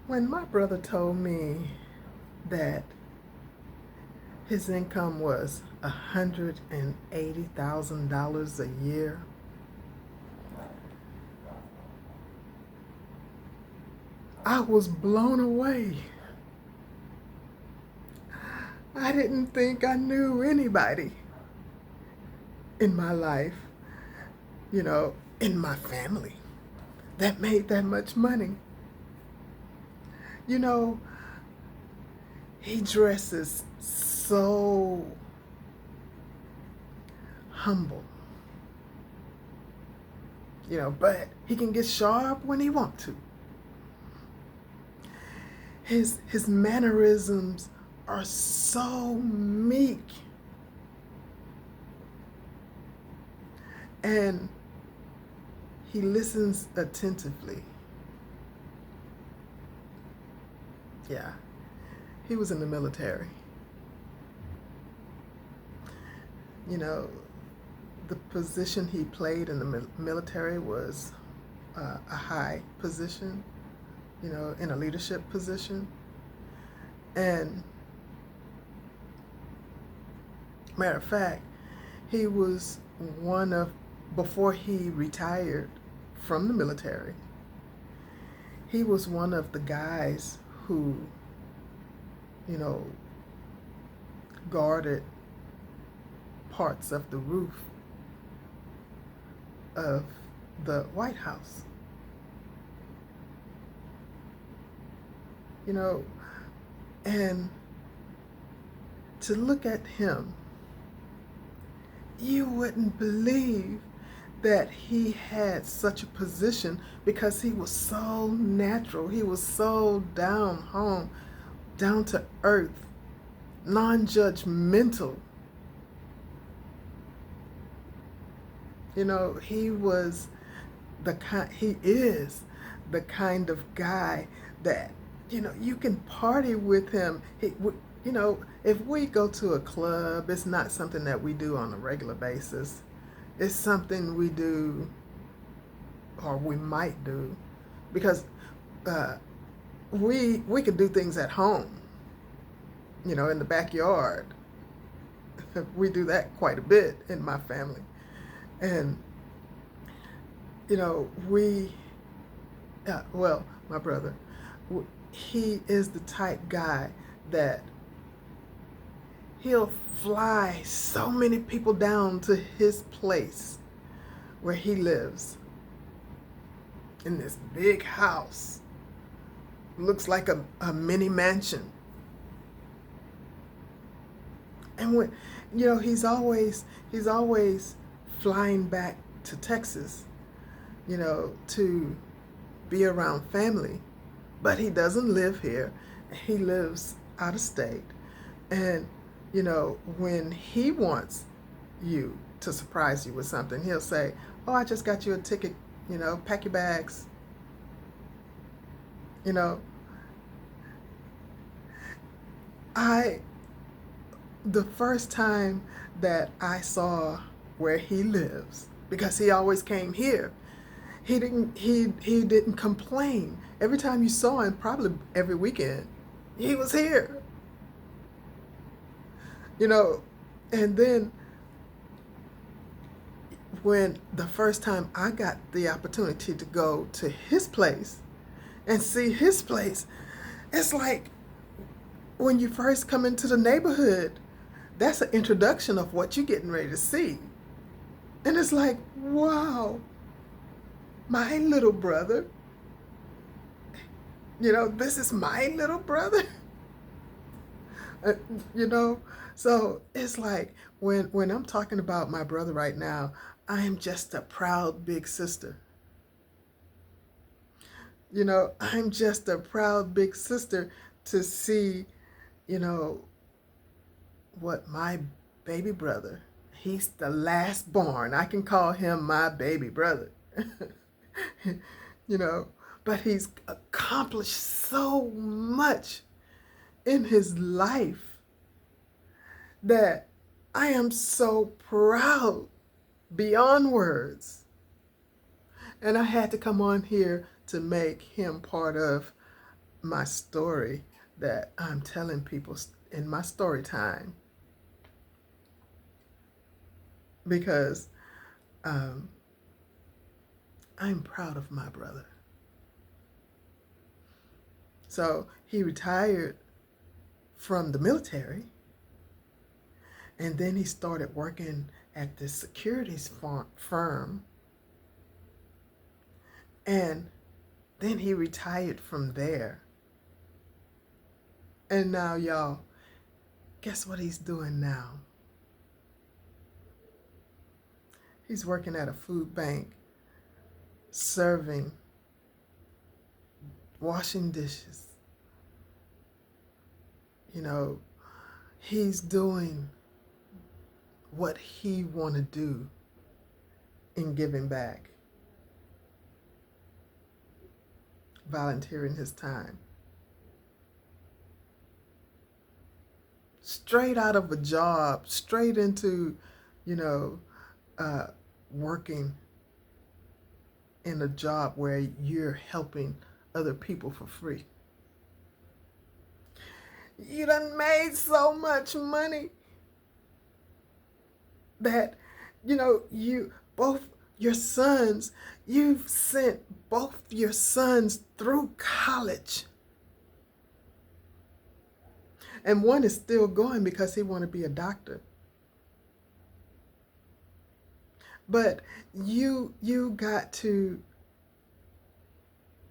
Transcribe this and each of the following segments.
When my brother told me that his income was $180,000 a year, I was blown away. I didn't think I knew anybody in my life, in my family that made that much money. You know, he dresses so humble, but he can get sharp when he wants to. His mannerisms are so meek, and he listens attentively. Yeah, he was in the military. You know, the position he played in the military was a high position, in a leadership position. And matter of fact, he was before he retired from the military, he was one of the guys who, you know, guarded parts of the roof of the White House. And to look at him, you wouldn't believe that he had such a position because he was so natural. He was so down home, down to earth, non-judgmental. He is the kind of guy that, you can party with him. If we go to a club, it's not something that we do on a regular basis. It's something we do, or we might do, because we could do things at home, in the backyard. We do that quite a bit in my family. And, my brother, he is the type guy that he'll fly so many people down to his place where he lives in this big house. Looks like a mini mansion. And when, he's always flying back to Texas, to be around family. But he doesn't live here. He lives out of state. And, when he wants you to surprise you with something, he'll say, "Oh, I just got you a ticket, pack your bags." The first time that I saw where he lives, because he always came here, he didn't complain. Every time you saw him, probably every weekend, he was here. And then when the first time I got the opportunity to go to his place and see his place, it's like when you first come into the neighborhood, that's an introduction of what you're getting ready to see. And it's like, wow, my little brother, this is my little brother. So it's like when I'm talking about my brother right now, I am just a proud big sister. I'm just a proud big sister to see, what my baby brother, he's the last born. I can call him my baby brother. you know, but he's accomplished so much in his life that I am so proud beyond words. And I had to come on here to make him part of my story that I'm telling people in my story time, because um, I'm proud of my brother. So he retired from the military, and then he started working at this securities firm, and then he retired from there. And now, y'all, guess what he's doing now? He's working at a food bank, serving, washing dishes. You know, he's doing what he want to do in giving back, volunteering his time. Straight out of a job, straight into, you know, working in a job where you're helping other people for free. You done made so much money that, you both your sons, you've sent both your sons through college. And one is still going because he want to be a doctor. But you got to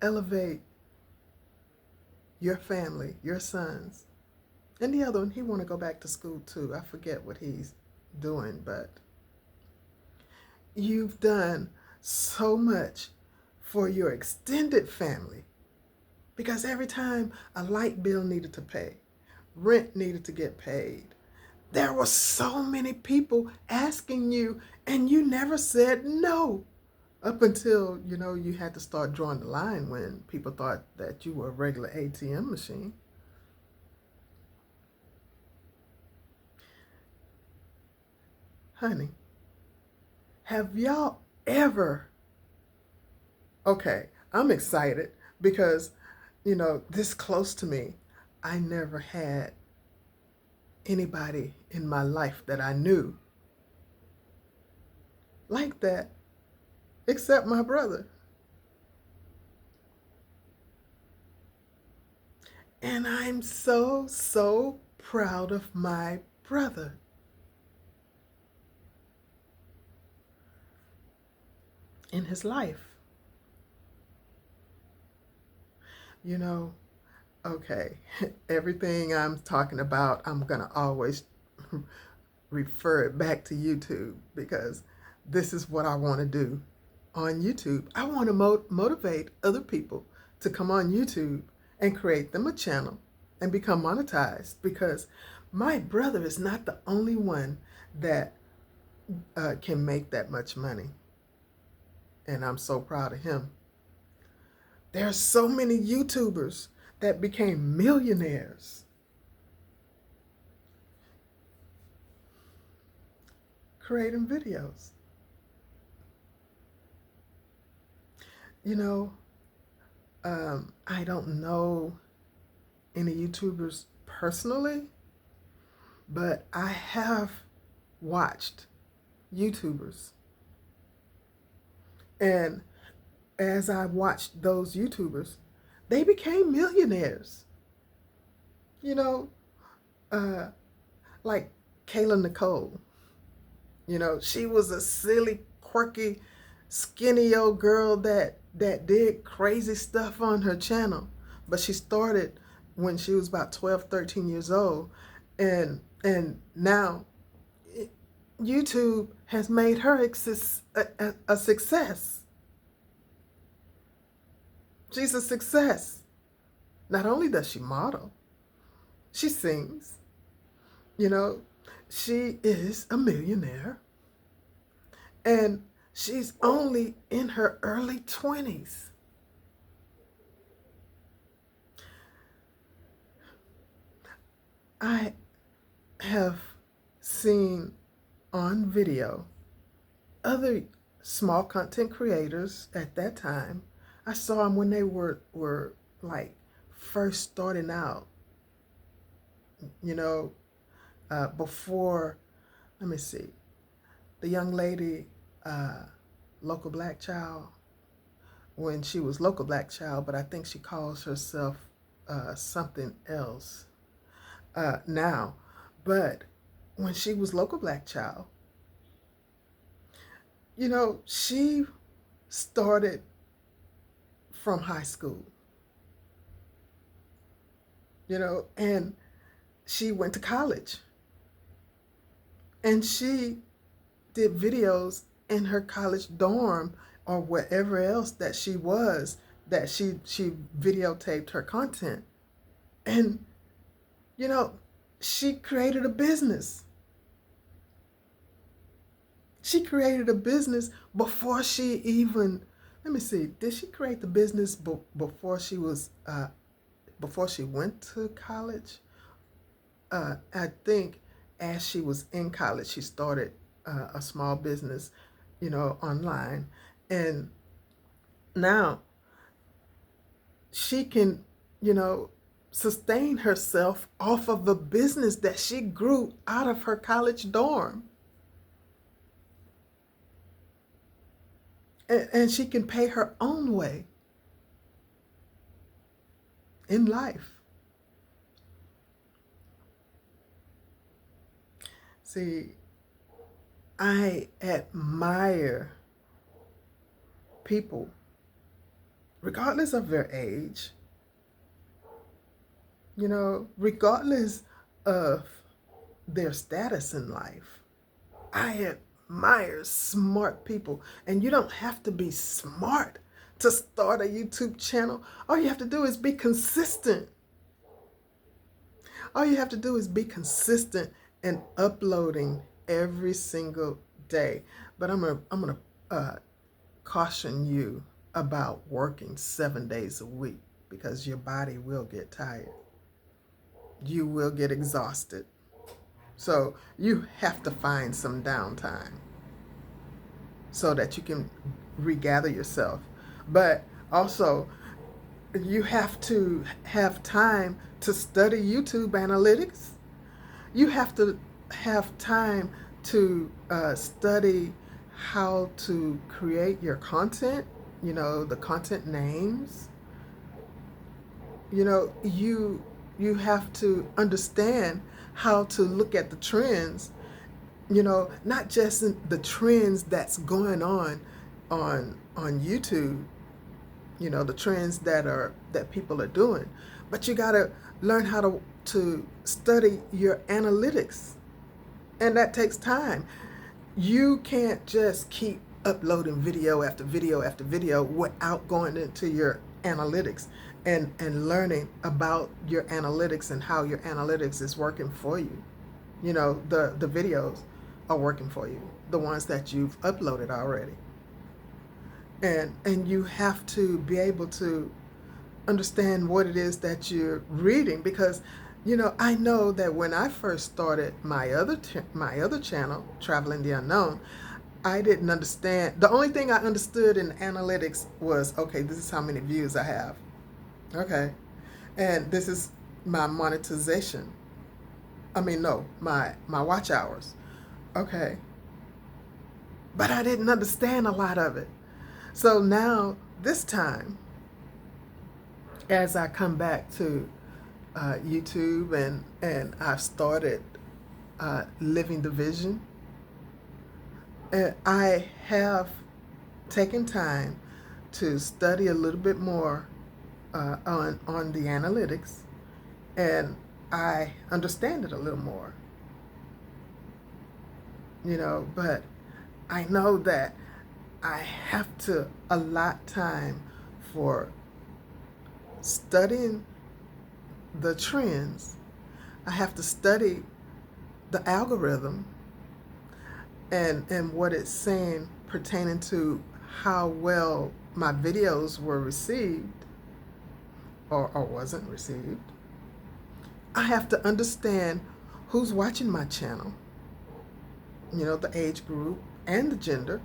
elevate your family, your sons. And the other one, he want to go back to school too. I forget what he's doing, but you've done so much for your extended family, because every time a light bill needed to pay, rent needed to get paid, there were so many people asking you, and you never said no. Up until, you had to start drawing the line when people thought that you were a regular ATM machine. Honey, have y'all ever... Okay, I'm excited because, this close to me, I never had anybody in my life that I knew like that, except my brother. And I'm so, so proud of my brother. In his life. Okay, everything I'm talking about, I'm going to always refer it back to YouTube, because this is what I want to do on YouTube. I want to motivate other people to come on YouTube and create them a channel and become monetized, because my brother is not the only one that can make that much money. And I'm so proud of him. There are so many YouTubers that became millionaires creating videos. I don't know any YouTubers personally, but I have watched YouTubers. And as I watched those YouTubers, they became millionaires. Like Kayla Nicole. She was a silly, quirky, skinny old girl that did crazy stuff on her channel. But she started when she was about 12, 13 years old. And now YouTube has made her a success. She's a success. Not only does she model, she sings. She is a millionaire. And she's only in her early 20s. I have seen on video other small content creators at that time. I saw them when they were like first starting out, you know, before, let me see, the young lady, local black child, when she was local black child, but I think she calls herself something else now. But when she was local black child, you know, she started from high school, you know, and she went to college and she did videos in her college dorm or wherever else that she was, that she videotaped her content. And you know, she created a business. She created a business before she even, let me see, did she create the business before she was before she went to college? I think as she was in college, she started a small business, you know, online. And now she can, you know, sustain herself off of a business that she grew out of her college dorm. And she can pay her own way in life. See, I admire people, regardless of their age, you know, regardless of their status in life. I admire smart people. And you don't have to be smart to start a YouTube channel. All you have to do is be consistent. All you have to do is be consistent in uploading every single day. But I'm gonna caution you about working 7 days a week, because your body will get tired. You will get exhausted. So you have to find some downtime so that you can regather yourself. But also, you have to have time to study YouTube analytics. You have to have time to study how to create your content, you know, the content names. You know, you have to understand how to look at the trends, you know, not just the trends that's going on YouTube, you know, the trends that people are doing, but you got to learn how to study your analytics, and that takes time. You can't just keep uploading video after video after video without going into your analytics and learning about your analytics and how your analytics is working for you. You know, the videos are working for you, the ones that you've uploaded already. And you have to be able to understand what it is that you're reading, because you know, I know that when I first started my other channel, Traveling the Unknown, I didn't understand. The only thing I understood in analytics was, okay, this is how many views I have. Okay. And this is my monetization. I mean, no, my watch hours. Okay. But I didn't understand a lot of it. So now, this time, as I come back to YouTube and I've started living the vision, I have taken time to study a little bit more on the analytics, and I understand it a little more. You know, but I know that I have to allot time for studying the trends. I have to study the algorithm and what it's saying pertaining to how well my videos were received or wasn't received. I have to understand who's watching my channel, you know, the age group and the gender,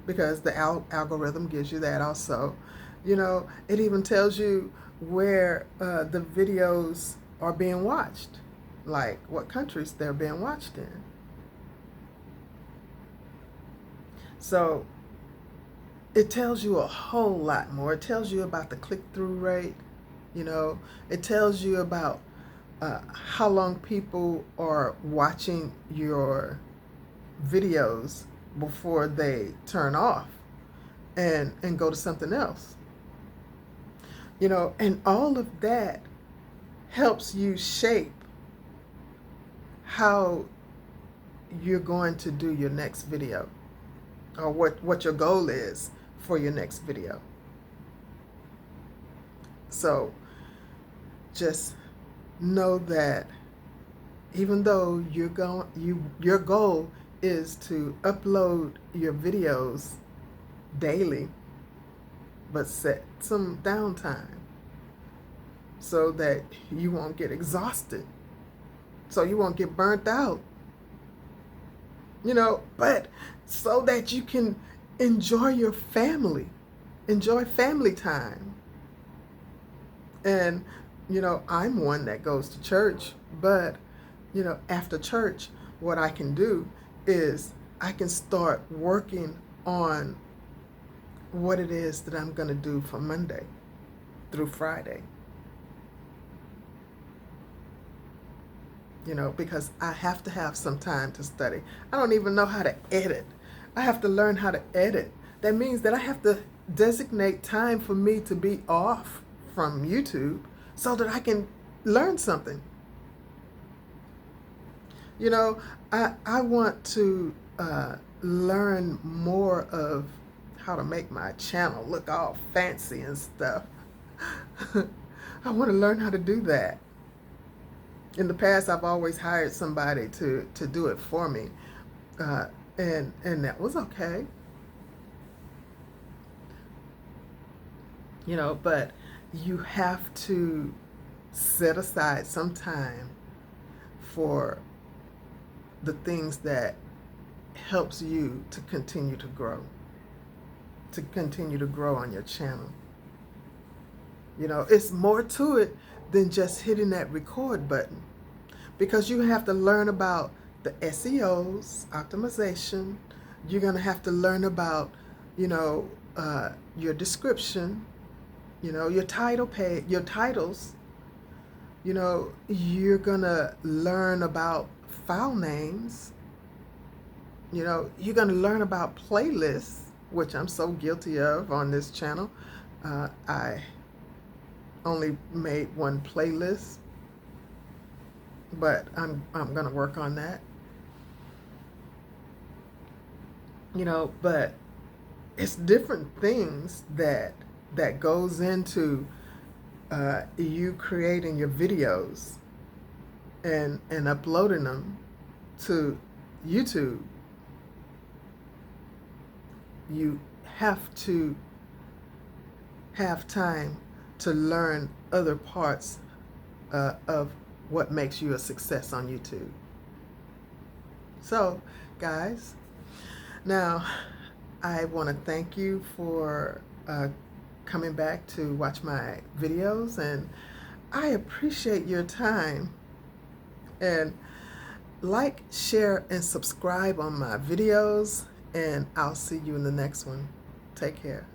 because the algorithm gives you that also. It even tells you where the videos are being watched, like what countries they're being watched in. So it tells you a whole lot more. It tells you about the click-through rate. It tells you about how long people are watching your videos before they turn off and go to something else. And all of that helps you shape how you're going to do your next video, or what your goal is for your next video. So just know that even though your goal is to upload your videos daily, but set some downtime so that you won't get exhausted, so you won't get burnt out, but so that you can enjoy your family, enjoy family time. And, I'm one that goes to church, but, after church, what I can do is I can start working on what it is that I'm going to do from Monday through Friday. Because I have to have some time to study. I don't even know how to edit. I have to learn how to edit. That means that I have to designate time for me to be off from YouTube so that I can learn something. I want to learn more of how to make my channel look all fancy and stuff. I want to learn how to do that. In the past, I've always hired somebody to do it for me, and that was okay. But you have to set aside some time for the things that helps you to continue to grow on your channel. It's more to it than just hitting that record button, because you have to learn about the SEOs, optimization. You're going to have to learn about, your description, your title page, your titles. You're going to learn about file names. You're going to learn about playlists, which I'm so guilty of on this channel. I only made one playlist, but I'm going to work on that. But it's different things that goes into you creating your videos and uploading them to YouTube. You have to have time to learn other parts of what makes you a success on YouTube. So, guys, now I want to thank you for coming back to watch my videos, and I appreciate your time. And like, share, and subscribe on my videos, and I'll see you in the next one. Take care.